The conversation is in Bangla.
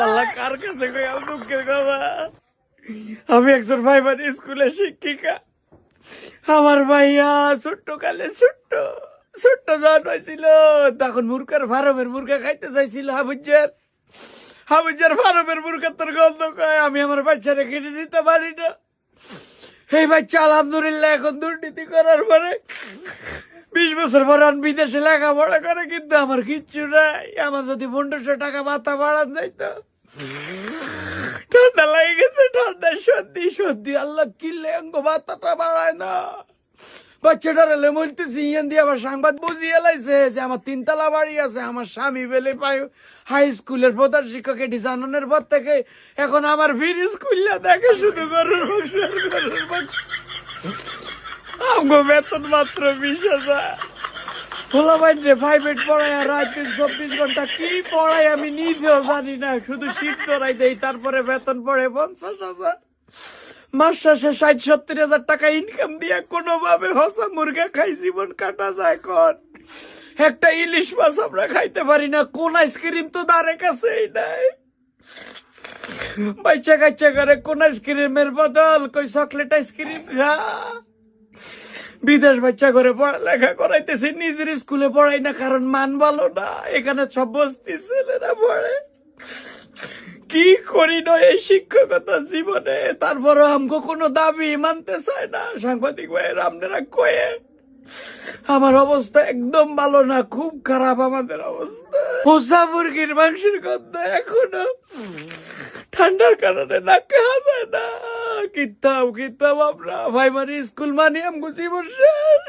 আল্লাহ কার কাছে কইয়াম দুঃখের কথা। আমি একজন প্রাইমারি স্কুলের শিক্ষিকা। আমার ভাইয়া ছোট্ট কালে ছোট্ট ছোট্ট জন হয়েছিল, তখন মুরগার ফার্মের মুরগা খাইতে চাইছিল। হাবুজার ফার্মের মুরগা তোর গন্ধ কয়, আমি আমার বাচ্চারা কিনে দিতে পারি না। এই বাচ্চা আলহামদুলিল্লাহ এখন দুর্নীতি করার পরে 20 বছর পরে বিদেশে লেখাপড়া করে, কিন্তু আমার কিচ্ছু নাই। আমার যদি 1500 টাকা ভাতা বাড়ান যাইতো। ঠান্ডা লাগে গেছে, ঠান্ডায় সর্দি সর্দি, আল্লাহ কিনলে অঙ্গ ভাতাটা বাড়ায় না। বাচ্চাটার এলে বলতেছি ইয়ান দিয়ে আবার সংবাদ বুঝিয়ে লাইছে যে আমার 3 তলা বাড়ি আছে, আমার স্বামী বেলে পাই হাই স্কুলের প্রধান শিক্ষক এটি জানানোর পর থেকে এখন আমার ফির স্কুল দেখে শুধু গরুর আমগো বেতন মাত্র 20,000। খোলা বাইরে প্রাইভেট পড়ায় আর রাত 24 ঘন্টা কি পড়ায় আমি নিজেও জানি না, শুধু শীত ধরাই দেই। তারপরে বেতন পড়ে 50,000। মাস শেষে 60-70 হাজার টাকা ইনকাম দিয়ে কোনোভাবে হসা মুরগা খাই জীবন কাটা যায়। কোন একটা ইলিশ মাছ আমরা খাইতে পারি না, কোন আইসক্রিম তো দ্বারে কাছেই নাই। বাচ্চা কাচ্চা করে কোন আইসক্রিমের বদল কই চকলেট আইসক্রিম খা। বিদেশ বাচ্চা করে পড়ালেখা করাইতেছি, নিজের স্কুলে পড়াই না, কারণ মান ভালো না। এখানে সব বস্তি ছেলেরা পড়ে। কি করি না এই শিক্ষকতা জীবনে, তারপরও আমগো কোনো দাবি মানতে চায় না। সাংবাদিক ভাইয়ের আপনারা কয়ে আমার অবস্থা একদম ভালো না, খুব খারাপ আমাদের অবস্থা। হোসা মুরগির মাংসের গন্ধ এখনো ঠান্ডার কারণে নাকে হাজায় না। কিতাব আমরা প্রাইমারি স্কুল মানি আমগো জীবন শেষ।